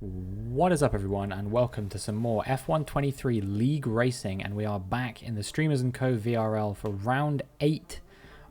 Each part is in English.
What is up, everyone, and welcome to some more F123 League Racing, and we are back in the Streamers & Co VRL for round 8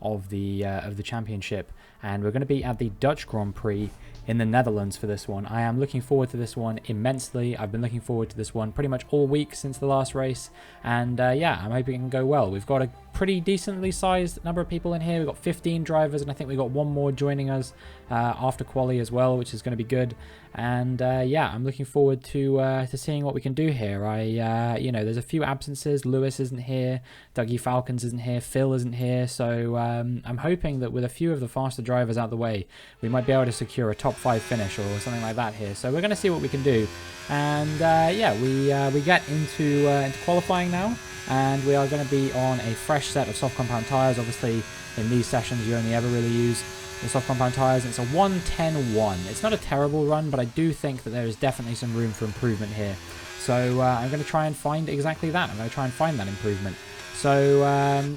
of the championship, and we're going to be at the Dutch Grand Prix in the Netherlands for this one. I am looking forward to this one immensely. I've been looking forward to this one pretty much all week since the last race, and yeah, I'm hoping it can go well. We've got a pretty decently sized number of people in here. We've got 15 drivers, and I think we've got one more joining us after quali as well, which is going to be good. And yeah, I'm looking forward to seeing what we can do here. You know, there's a few absences. Lewis isn't here, Dougie Falcons isn't here, Phil isn't here. So I'm hoping that with a few of the faster drivers out the way, we might be able to secure a top 5 finish or something like that here. So we're going to see what we can do. And yeah, we get into qualifying now, and we are going to be on a fresh set of soft compound tyres. Obviously, in these sessions, you only ever really use the soft compound tyres. It's a 1:10.1. It's not a terrible run, but I do think that there is definitely some room for improvement here. So I'm going to try and find exactly that. I'm going to try and find that improvement. So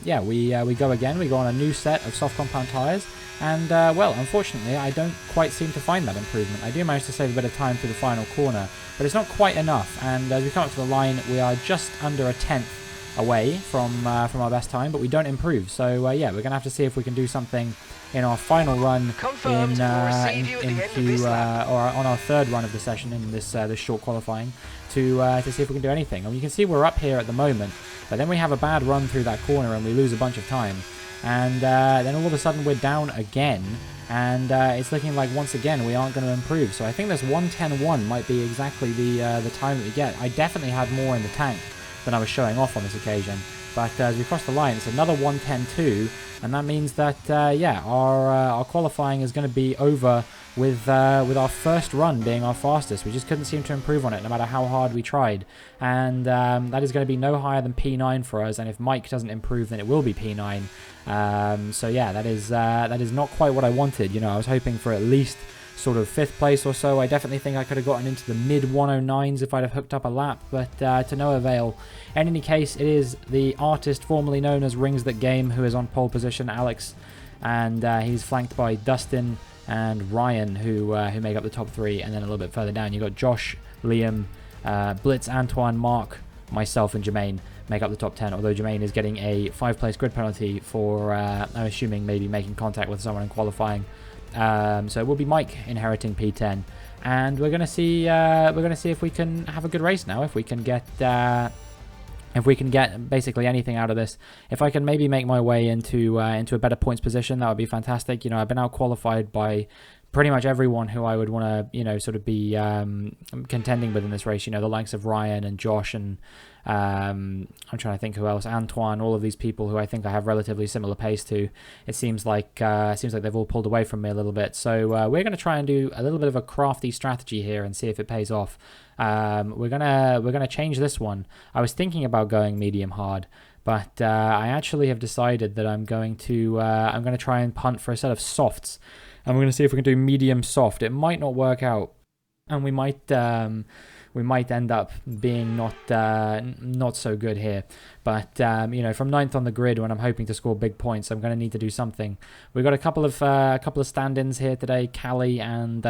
yeah, we go again. We go on a new set of soft compound tyres, and well, unfortunately, I don't quite seem to find that improvement. I do manage to save a bit of time through the final corner, but it's not quite enough. And as we come up to the line, we are just under a tenth away from our best time, but we don't improve. So yeah, we're gonna have to see if we can do something in our final run or on our third run of the session in this this short qualifying to see if we can do anything. And you can see we're up here at the moment, but then we have a bad run through that corner and we lose a bunch of time, and then all of a sudden we're down again, and it's looking like once again we aren't going to improve. So I think this 1:10.1 might be exactly the time that we get. I definitely had more in the tank than I was showing off on this occasion, but as we cross the line, it's another 1:10.2, and that means that yeah, our qualifying is going to be over with our first run being our fastest. We just couldn't seem to improve on it no matter how hard we tried, and that is going to be no higher than P9 for us, and if Mike doesn't improve, then it will be P9. So yeah, that is not quite what I wanted. You know, I was hoping for at least sort of 5th place or so. I definitely think I could have gotten into the mid 109s if I'd have hooked up a lap, but to no avail. In any case, it is the artist formerly known as Rings That Game who is on pole position, Alex, and he's flanked by Dustin and Ryan, who make up the top 3, and then a little bit further down you got Josh, Liam, Blitz, Antoine, Mark, myself, and Jermaine make up the top 10, although Jermaine is getting a 5-place grid penalty for I'm assuming maybe making contact with someone in qualifying. So it will be Mike inheriting P10, and we're gonna see if we can have a good race now. If we can get basically anything out of this, if I can maybe make my way into a better points position, that would be fantastic. You know, I've been out qualified by pretty much everyone who I would want to, you know, sort of be contending with in this race. You know, the likes of Ryan and Josh and I'm trying to think who else, Antoine, all of these people who I think I have relatively similar pace to. It seems like they've all pulled away from me a little bit. So we're going to try and do a little bit of a crafty strategy here and see if it pays off. We're gonna change this one. I was thinking about going medium hard, but I actually have decided that I'm going to try and punt for a set of softs, and we're going to see if we can do medium soft. It might not work out, and we might end up being not so good here. But you know, from 9th on the grid, when I'm hoping to score big points, I'm going to need to do something. We've got a couple of stand-ins here today. Callie and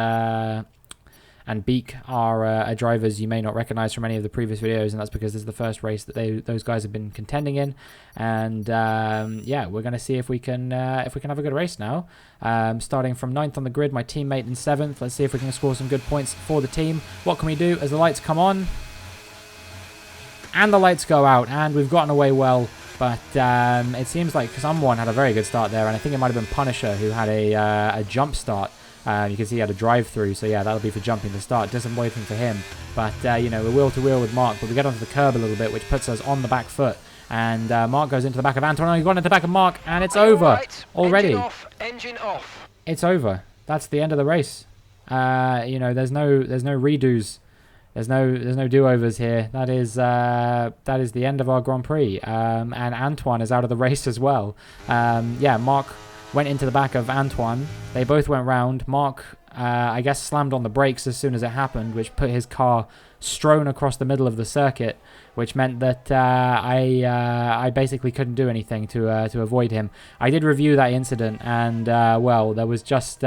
Beak are drivers you may not recognize from any of the previous videos, and that's because this is the first race that those guys have been contending in. And yeah, we're going to see if we can have a good race now. Starting from 9th on the grid, my teammate in 7th. Let's see if we can score some good points for the team. What can we do as the lights come on? And the lights go out, and we've gotten away well. But it seems like someone had a very good start there, and I think it might have been Punisher who had a jump start. You can see he had a drive-through, so yeah, that'll be for jumping to start. Disappointing for him. But, you know, we're wheel-to-wheel with Mark, but we get onto the curb a little bit, which puts us on the back foot. And Mark goes into the back of Anton. He's gone into the back of Mark, and it's over already. Engine off. It's over. That's the end of the race. You know, there's no redos. There's no do-overs here. That is the end of our Grand Prix. And Antoine is out of the race as well. Yeah, Mark went into the back of Antoine. They both went round. Mark, I guess, slammed on the brakes as soon as it happened, which put his car strewn across the middle of the circuit, which meant that I basically couldn't do anything to avoid him. I did review that incident, and well, there was just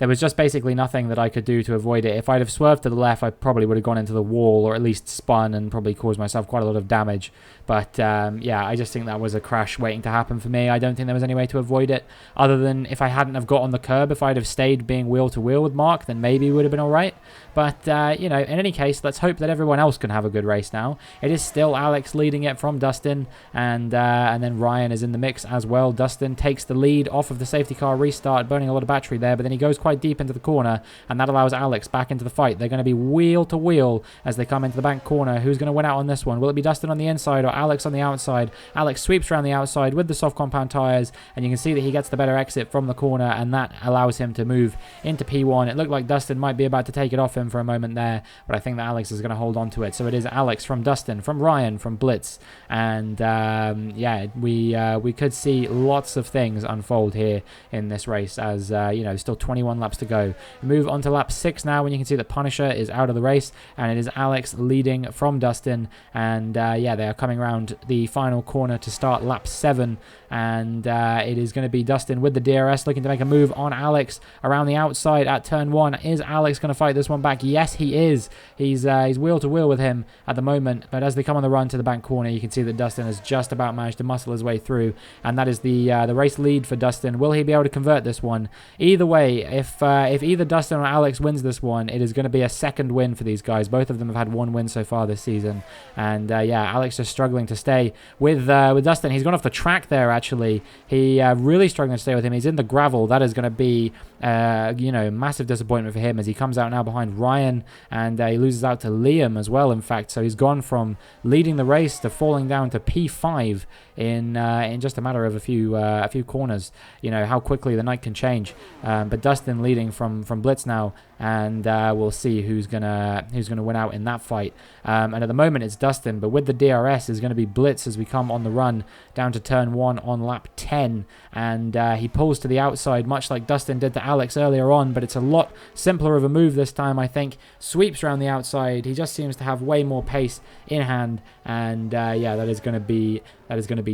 there was just basically nothing that I could do to avoid it. If I'd have swerved to the left, I probably would have gone into the wall, or at least spun and probably caused myself quite a lot of damage. But yeah, I just think that was a crash waiting to happen for me. I don't think there was any way to avoid it, other than if I hadn't have got on the curb. If I'd have stayed being wheel to wheel with Mark, then maybe it would have been all right. But you know, in any case, let's hope that everyone else can have a good race now. It is still Alex leading it from Dustin, and then Ryan is in the mix as well. Dustin takes the lead off of the safety car restart, burning a lot of battery there, but then he goes quite deep into the corner, and that allows Alex back into the fight. They're going to be wheel to wheel as they come into the bank corner. Who's going to win out on this one? Will it be Dustin on the inside or Alex on the outside? Alex sweeps around the outside with the soft compound tires, and you can see that he gets the better exit from the corner, and that allows him to move into P1. It looked like Dustin might be about to take it off him for a moment there, but I think that Alex is going to hold on to it. So it is Alex from Dustin, from Ryan, from Blitz, and yeah, we could see lots of things unfold here in this race, as you know, still 21 laps to go. We move on to lap 6 now, when you can see that Punisher is out of the race, and it is Alex leading from Dustin, and yeah, they are coming around the final corner to start lap 7, and it is going to be Dustin with the DRS looking to make a move on Alex around the outside at turn 1. Is Alex going to fight this one back? Yes, he is. He's wheel to wheel with him at the moment, but as they come on the run to the bank corner, you can see that Dustin has just about managed to muscle his way through, and that is the race lead for Dustin. Will he be able to convert this one? Either way, if either Dustin or Alex wins this one, it is going to be a second win for these guys. Both of them have had one win so far this season, and yeah, Alex is struggling to stay with Dustin. He's gone off the track there, actually. He really struggling to stay with him. He's in the gravel. That is going to be you know, massive disappointment for him, as he comes out now behind Ryan, and he loses out to Liam as well, in fact. So he's gone from leading the race to falling down to P5 in just a matter of a few corners. You know how quickly the night can change. But Dustin leading from Blitz now, and we'll see who's gonna win out in that fight. And at the moment it's Dustin, but with the DRS is going to be Blitz as we come on the run down to turn 1 on lap 10, and he pulls to the outside much like Dustin did to Alex earlier on, but it's a lot simpler of a move this time, I think. Sweeps around the outside. He just seems to have way more pace in hand, and yeah, that is going to be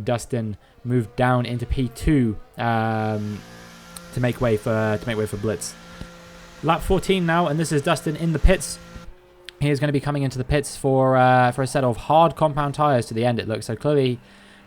Dustin moved down into P2 to make way for Blitz. Lap 14 now, and this is Dustin in the pits. He is going to be coming into the pits for a set of hard compound tires to the end, it looks. So clearly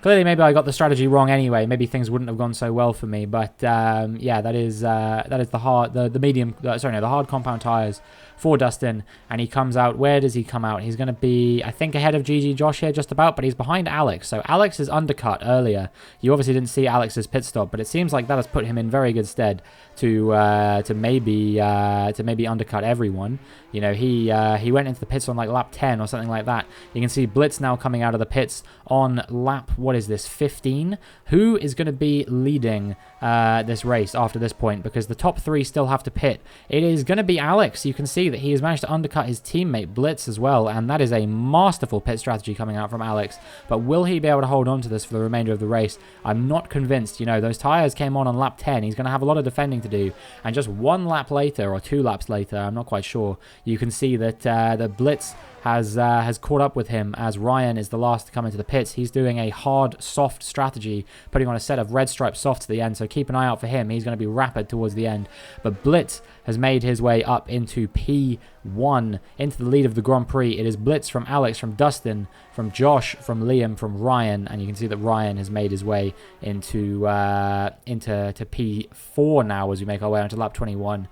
maybe I got the strategy wrong anyway. Maybe things wouldn't have gone so well for me. But yeah, that is the hard compound tires for Dustin, and he comes out. Where does he come out? He's going to be, I think, ahead of GG Josh here just about, but he's behind Alex. So Alex is undercut earlier. You obviously didn't see Alex's pit stop, but it seems like that has put him in very good stead to maybe undercut everyone. You know, he went into the pits on like lap 10 or something like that. You can see Blitz now coming out of the pits on lap, what is this, 15? Who is going to be leading this race after this point? Because the top 3 still have to pit. It is going to be Alex. You can see that he has managed to undercut his teammate Blitz as well, and that is a masterful pit strategy coming out from Alex. But will he be able to hold on to this for the remainder of the race? I'm not convinced. You know, those tires came on lap 10. He's going to have a lot of defending to do, and just 1 lap later, or 2 laps later, I'm not quite sure, you can see that the Blitz has caught up with him, as Ryan is the last to come into the pits. He's doing a hard, soft strategy, putting on a set of red stripe softs to the end, so keep an eye out for him. He's going to be rapid towards the end. But Blitz has made his way up into P1, into the lead of the Grand Prix. It is Blitz from Alex, from Dustin, from Josh, from Liam, from Ryan, and you can see that Ryan has made his way into P4 now as we make our way onto lap 21.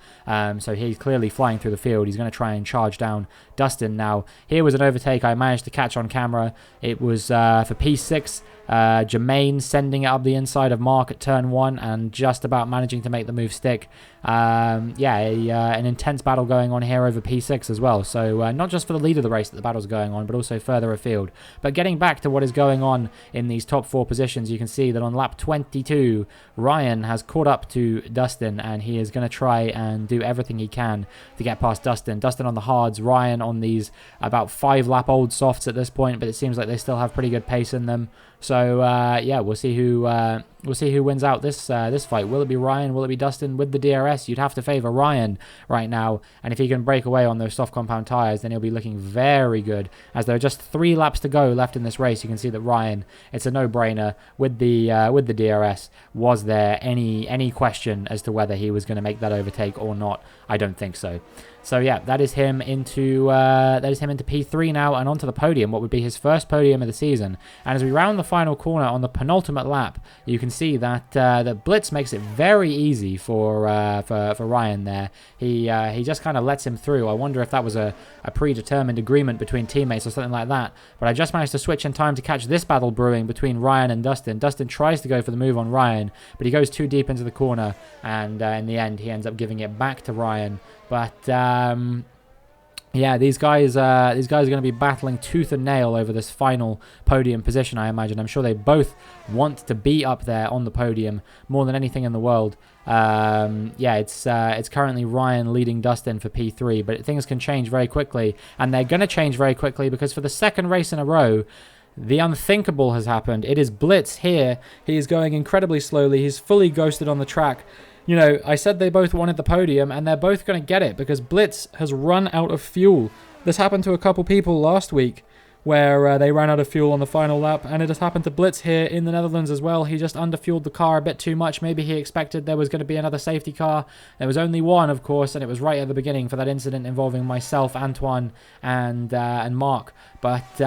So he's clearly flying through the field. He's going to try and charge down Dustin now. Here was an overtake I managed to catch on camera. It was for P6. Jermaine sending it up the inside of Mark at turn 1 and just about managing to make the move stick. Yeah, an intense battle going on here over P6 as well. So not just for the lead of the race that the battle's going on, but also further afield. But getting back to what is going on in these top 4 positions, you can see that on lap 22, Ryan has caught up to Dustin, and he is going to try and do everything he can to get past Dustin. Dustin on the hards, Ryan on these about 5-lap-old softs at this point, but it seems like they still have pretty good pace in them. So yeah, we'll see who We'll see who wins out this this fight. Will it be Ryan? Will it be Dustin? With the DRS, you'd have to favor Ryan right now. And if he can break away on those soft compound tires, then he'll be looking very good. As there are just 3 laps to go left in this race, you can see that Ryan, it's a no-brainer with the DRS. Was there any question as to whether he was going to make that overtake or not? I don't think so. So yeah, that is him into P3 now and onto the podium, what would be his first podium of the season. And as we round the final corner on the penultimate lap, you can see that that Blitz makes it very easy for Ryan there. He just kind of lets him through. I wonder if that was a predetermined agreement between teammates or something like that. But I just managed to switch in time to catch this battle brewing between Ryan and Dustin. Dustin tries to go for the move on Ryan, but he goes too deep into the corner, and in the end he ends up giving it back to Ryan. But yeah, these guys are going to be battling tooth and nail over this final podium position, I imagine. I'm sure they both want to be up there on the podium more than anything in the world. Yeah, it's currently Ryan leading Dustin for P3, but things can change very quickly, and they're going to change very quickly because for the second race in a row, the unthinkable has happened. It is Blitz here. He is going incredibly slowly. He's fully ghosted on the track. You know, I said they both wanted the podium, and they're both going to get it because Blitz has run out of fuel. This happened to a couple people last week where they ran out of fuel on the final lap, and it has happened to Blitz here in the Netherlands as well. He just underfueled the car a bit too much. Maybe he expected there was going to be another safety car. There was only one, of course, and it was right at the beginning for that incident involving myself, Antoine, and Mark. But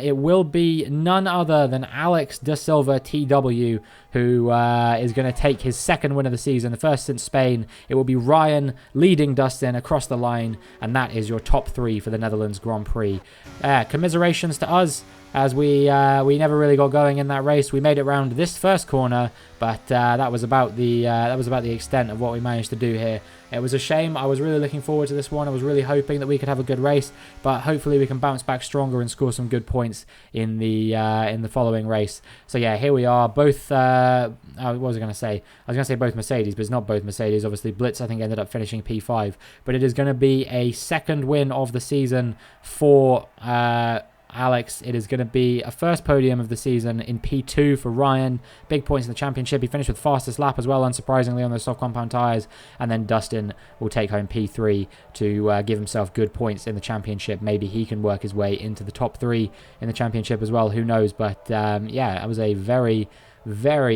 it will be none other than Alex Da Silva TW who is going to take his second win of the season, the first since Spain. It will be Ryan leading Dustin across the line, and that is your top 3 for the Netherlands Grand Prix. Commiserations to us, as we never really got going in that race. We made it round this first corner, but that was about the extent of what we managed to do here. It was a shame. I was really looking forward to this one. I was really hoping that we could have a good race, but hopefully we can bounce back stronger and score some good points in the following race. So yeah, here we are. Both what was I going to say? I was going to say both Mercedes, but it's not both Mercedes. Obviously, Blitz I think ended up finishing P5, but it is going to be a second win of the season for Alex. It is going to be a first podium of the season in P2 for Ryan. Big points in the championship. He finished with fastest lap as well, unsurprisingly, on those soft compound tyres. And then Dustin will take home P3 to give himself good points in the championship. Maybe he can work his way into the top 3 in the championship as well. Who knows? But yeah, it was a very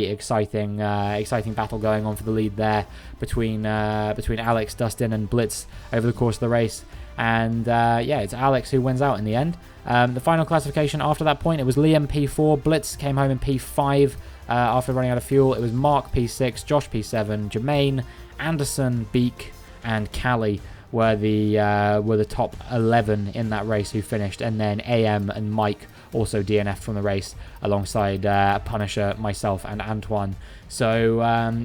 exciting battle going on for the lead there between Alex, Dustin, and Blitz over the course of the race. And yeah, it's Alex who wins out in the end. The final classification after that point, it was Liam P4, Blitz came home in P5 after running out of fuel. It was Mark P6, Josh P7, Jermaine, Anderson, Beak, and Callie were the top 11 in that race who finished, and then AM and Mike also DNF'd from the race alongside Punisher, myself, and Antoine. So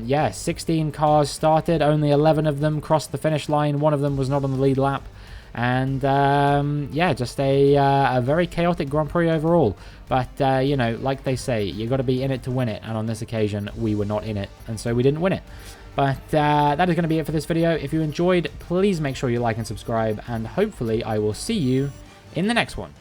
yeah, 16 cars started, only 11 of them crossed the finish line. One of them was not on the lead lap. And yeah, just a very chaotic Grand Prix overall. But you know, like they say, you got to be in it to win it. And on this occasion, we were not in it, and so we didn't win it. But that is going to be it for this video. If you enjoyed, please make sure you like and subscribe, and hopefully I will see you in the next one.